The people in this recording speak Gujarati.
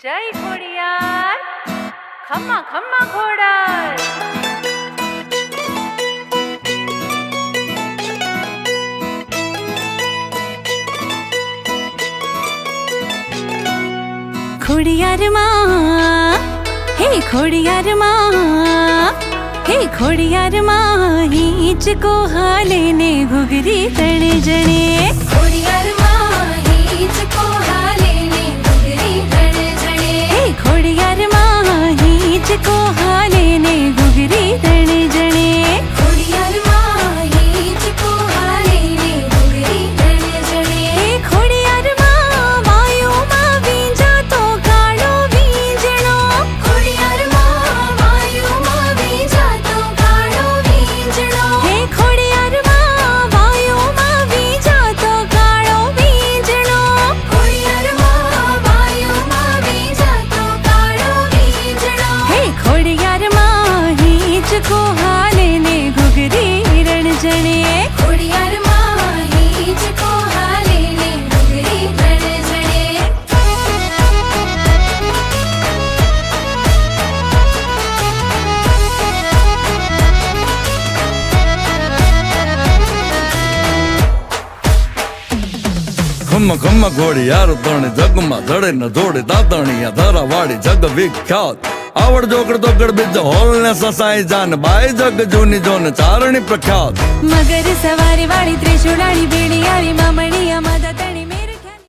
જય ખોડિયાર ખમ્મા ખમ્મા ખોડાર ખોડિયાર માં હે ખોડિયાર માં હે ખોડિયાર માં હિંચકો હાલે ને ઘૂઘરી તણે જણે ખોડિયાર માં હિંચકો હાલે ને ઘૂઘરી તણે જણે હે ખોડિયાર માં હિંચકો હાલે ને ઘૂઘરી તણે જણે ખોડિયાર માં હિંચકો હાલે ને ઘૂઘરી તણે જણે હે ખોડિયાર માં વાયુમાં વીંજાતો કાળો વીંજણો ખોડિયાર માં વાયુમાં વીંજાતો કાળો વીંજણો હે ખોડિયાર માં વાયુમાં વીંજાતો કાળો વીંજણો ખોડિયાર માં વાયુમાં વીંજાતો કાળો વીંજણો હે ખોડિયાર માં હિંચકો હાલે ને ઘૂઘરી રણ જણે ખોડિયાર માં હિંચકો હાલે ને ઘૂઘરી તણે જણે ખમ્મ ખમ્મ ઘોડી યાર તણી જગમાં જડે ન જોડે દાતણિયા ધરા વાળી જગ વિખ્યાત આવડ જોકડ તોકડ બીજ હોલ ને સસાઈ જાન બાઈ જગ જૂની જોન ચારણી પ્રખ્યાત મગર સવારી વાળી ત્રિશુળાળી બેડી આવી મામણીયા માતા તણી